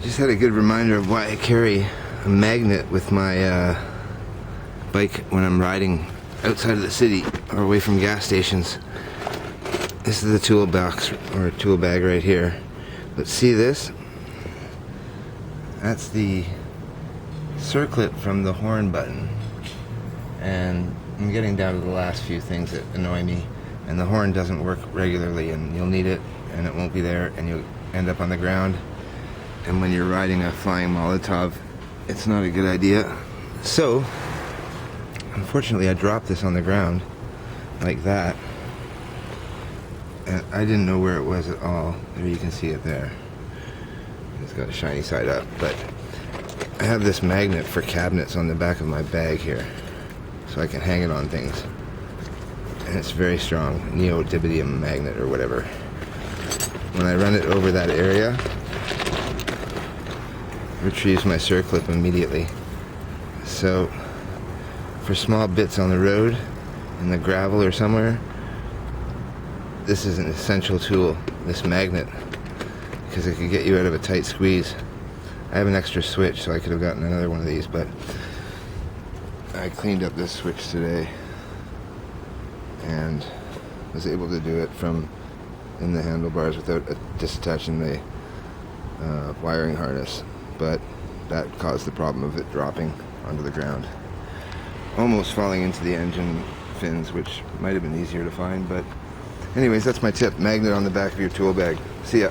Just had a good reminder of why I carry a magnet with my bike when I'm riding outside of the city or away from gas stations. This is the toolbox or tool bag right here. But see this? That's the circlip from the horn button. And I'm getting down to the last few things that annoy me. And the horn doesn't work regularly, and you'll need it and it won't be there, and you'll end up on the ground. And when you're riding a flying Molotov, it's not a good idea. So, unfortunately, I dropped this on the ground like that. And I didn't know where it was at all. There, you can see it there. It's got a shiny side up. But I have this magnet for cabinets on the back of my bag here, so I can hang it on things. And it's very strong, neodymium magnet or whatever. When I run it over that area, retrieves my circlip immediately. So for small bits on the road, in the gravel or somewhere, this is an essential tool, this magnet, because it could get you out of a tight squeeze. I have an extra switch, so I could have gotten another one of these, but I cleaned up this switch today and was able to do it from in the handlebars without disattaching the wiring harness. But that caused the problem of it dropping onto the ground, almost falling into the engine fins, which might have been easier to find. But anyways, that's my tip: magnet on the back of your tool bag. See ya.